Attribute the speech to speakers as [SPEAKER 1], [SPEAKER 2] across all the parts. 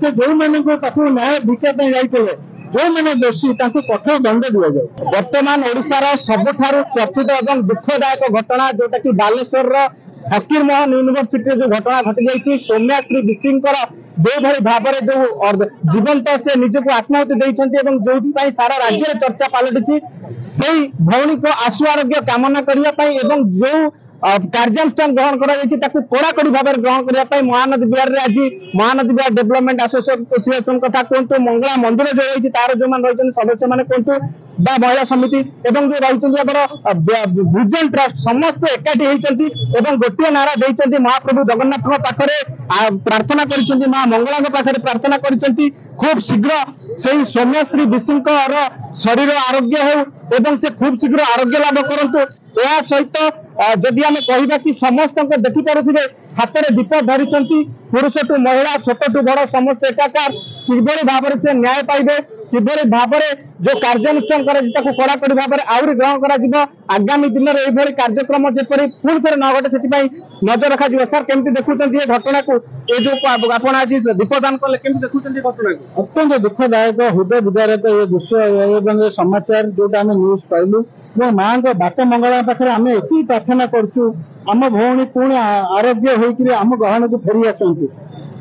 [SPEAKER 1] से जो मान न्याय भिक्षा जाते जो मैंने दोषी कठोर दंड दि जाए।
[SPEAKER 2] वर्तमान ओडिशार सबुठारु चर्चित और दुखदायक घटना जोटा कि बालेश्वर फकीर मोहन यूनिवर्सिटी जो घटना घटी जाती सौम्याश्री विशिंकर जो भाई भाव जो जीवंत से निजक आत्माहुति देते जो सारा राज्य में चर्चा पलटि से भौणी को आशु आरोग्य कामना करने जो कार्यानुष्ठान ग्रहण कड़ाकड़ी भाव ग्रहण करने महानदी विहार में आज महानदी विहार डेवलपमेंट एसोसिएशन कथा कहतु मंगला मंदिर जो रही तार जो रही सदस्य मैंने कहतु महिला समिति एवं जो रही विजन ट्रस्ट समस्त एकाठी होती गोटे नारा देते महाप्रभु जगन्नाथ पाखे प्रार्थना कर मां मंगला पाखे प्रार्थना कर खूब शीघ्र से सौम्यश्री विशिंकर शरीर आरोग्य हो से खूब शीघ्र आरोग्य लाभ करूँ या सहित जदि आम कह कि समस्त देखिपे हाथ में दीप धरी पुरुष टू महिला छोट टू बड़ समस्त एकाकार किभली भाव से न्याय पाइबे किभली भाव जो कार्यानुष्ठान कड़ाकड़ी भाव आहरी ग्रहण कर आगामी दिन में यह कार्यक्रम जपरी पुणी थे न घटे से नजर रखा सर केमती देखुं ये घटना को ये जो आप आज दीपदान कले केमती देखुं घटना को
[SPEAKER 1] अत्यंत दुखदायक हृदय विदारक ये दृश्य समाचार जोटा आम न्यूज पाइलु माँ को बाट मंगला पाखे आम एक प्रार्थना करुँ आम भौणी पुणी आरोग्य होकर आम गहन को फेरी आसतु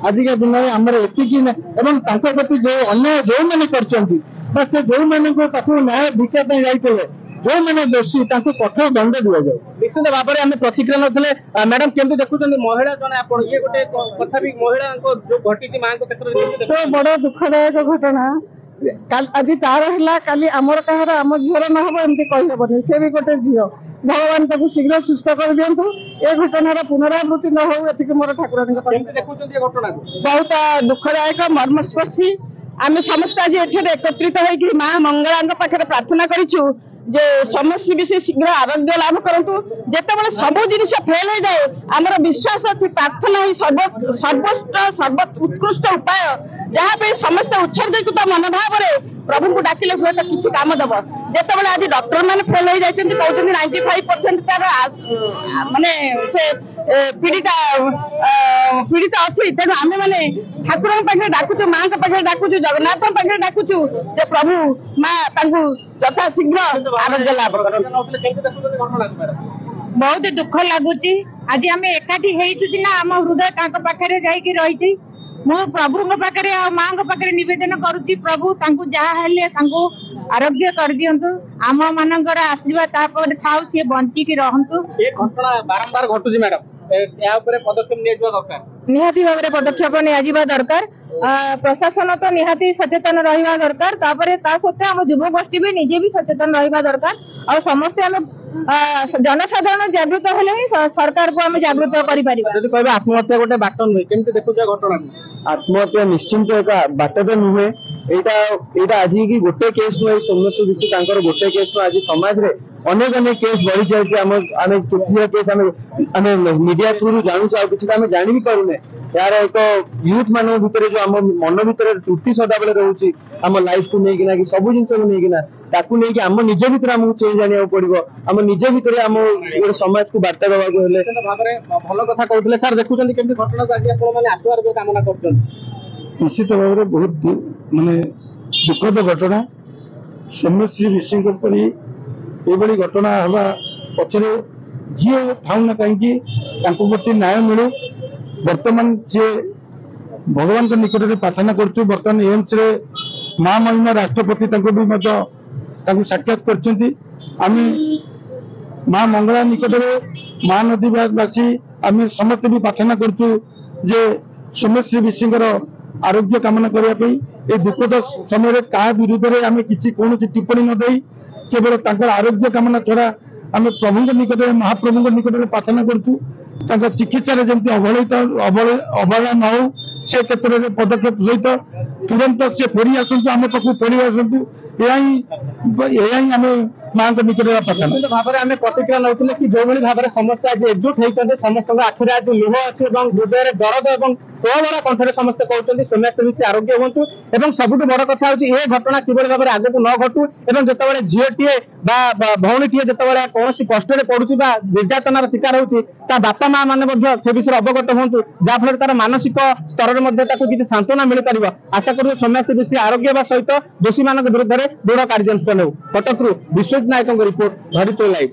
[SPEAKER 1] आजिका दिन में आमर एवं प्रति जो अन्याय जो मैंने कर जो न्याय भिक्षा जाते जो मैंने दोषी कठोर दंड दि जाए।
[SPEAKER 2] निश्चित भाव में आम प्रतिक्रिया नथिले मैडम केमती देखुं महिला जन आप ये गोटे कथा भी महिला जो घटी माँ को क्षेत्र
[SPEAKER 3] तो बड़ दुखदायक घटना आज तार है काली आमर कहार आम झीर न हम एमती कहीहबनी से भी गोटे झील भगवान ताको शीघ्र सुस्थ कर दिंतु ए घटनार पुनरावृत्ति न हो ये मोर ठाकुर बहुत दुखदायक मर्मस्पर्शी आम समस्त आज एकत्रित होकर माँ मंगला पाखे प्रार्थना करूँ जे समस्त विषय शीघ्र आरोग्य लाभ करूँ जिते सब जिन फेल हो जाए आमर विश्वास अच्छी प्रार्थना ही सर्वोत्त उत्कृष्ट उपाय जहाँ समस्त उत्सर्गित मनोभाव प्रभु को डाकिले हुए तो किसी काम दब जिते आज डॉक्टर मैंने फेल हो जाती कहते 95% तार माने से पीड़ित अच्छी तेणु आम मैंने ठाकुर पाखे डाकुचु माँ पाखे डाकुचु जगन्नाथ पाखे डाकुचु जे प्रभु माँ यथा शीघ्र आरोग्य लाभ बहुत दुख लगुच आज आम एकाठी होना आम हृदय पाखे रही मु प्रभु पाखे माँ पाखे निवेदन करुच्ची प्रभु जहाँ आरोग्य कर दिंतु आम मानकर आशीर्वाद था सी बंचिकी रहतु
[SPEAKER 2] घटना बारंबार घटुची मैडम पदक्षेप
[SPEAKER 3] निहाती भाव में पदक्षेप निया दरकार प्रशासन तो निहाती सचेतन रहा दरकार ता सत्वे आम युवगोष्ठी भी निजे भी सचेतन रहा दरकार और समस्ते आम जनसाधारण जागृत हेले ही सरकार को आम जागृत कर
[SPEAKER 2] आत्महत्या गोटे बाट नुहे केमती देखुच घटना
[SPEAKER 1] आत्महत्या निश्चिंत एक बाट तो नुहे यहाँ आज की गोटे केस नुहे सौम्यश्री विषय गोटे केस नु आज समाज में अनेक अनेक केस बढ़ी चलती केस मीडिया थ्रु जानू कि जानी भी पारूने यार एक यूथ मान भर जो आम मन भर त्रुटि सदा बेले रोचे आम लाइफ को लेकिन कि सब जिन को लेकिन आम निज भर आमको चेंज आने पड़ो आम निज भर आम समाज को बार्ता देवा
[SPEAKER 2] भल कथा कहते सर देखुं केमती घटना को आज आशु आरोग्य कामना कर
[SPEAKER 1] निश्चित भाव में बहुत माने दुखद घटना सौम्यश्री विषय पर ये घटना हवा पचर जी था ना कहीं प्रति न्याय मिलू वर्तमान सी भगवान के निकट में प्रार्थना करुँ बर्तमान एम्स रे मां महिमा राष्ट्रपति भी साक्षात कर मां मंगला निकट में महानदीवासी आम समस्त भी प्रार्थना करुँ जे सौम्यश्री विषय आरोग्य कामना करने ये दुखद समय क्या विरुद्ध में आम कि कौन टिप्पणी न दे केवल आरोग्य कामना छड़ा आम प्रभु निकट में महाप्रभु निकट में प्रार्थना करुँ चिकित्सा जमी अवहेला न हो से क्षेत्र में पदक्षेप सहित तुरंत से फेरी आसतु आम पाक फेरी आसतु यही आम माँ निकट प्रार्थना
[SPEAKER 2] भाव में आम प्रतिक्रिया नौले कि जो भाव में समस्त आज एकजुट होती समस्त आखिर आज लुह अच्छी हृदय दरद और କୋହଭରା କଣ୍ଠରେ ସମସ୍ତେ କହୁଛନ୍ତି ସୌମ୍ୟାଶ୍ରୀ ବେଶୀ ଆରୋଗ୍ୟ ହୁଅନ୍ତୁ ଏବଂ ସବୁଠୁ ବଡ କଥା ହଉଛି ଏ ଘଟଣା କିଭଳି ଭାବରେ ଆଗକୁ ନ ଘଟୁ ଏବଂ ଯେତେବେଳେ ଝିଅଟିଏ ବା ଭଉଣୀଟିଏ ଯେତେବେଳେ କୌଣସି କଷ୍ଟରେ ପଡୁଛି ବା ନିର୍ଯାତନାର ଶିକାର ହଉଛି ତା ବାପା ମା ମାନେ ମଧ୍ୟ ସେ ବିଷୟରେ ଅବଗତ ହୁଅନ୍ତୁ ଯାହାଫଳରେ ତାର ମାନସିକ ସ୍ତରରେ ମଧ୍ୟ ତାକୁ କିଛି ସାନ୍ତ୍ୱନା ମିଳିପାରିବ। ଆଶା କରୁଛୁ ସୌମ୍ୟାଶ୍ରୀ ବେଶୀ ଆରୋଗ୍ୟ ହେବା ସହିତ ଦୋଷୀମାନଙ୍କ ବିରୁଦ୍ଧରେ ଦୃଢ କାର୍ଯ୍ୟାନୁଷ୍ଠାନ ହେଉ। କଟକରୁ ବିଶ୍ୱଜିତ ନାୟକଙ୍କ ରିପୋର୍ଟ ଧରିତ୍ରୀ ଲାଇଭ୍।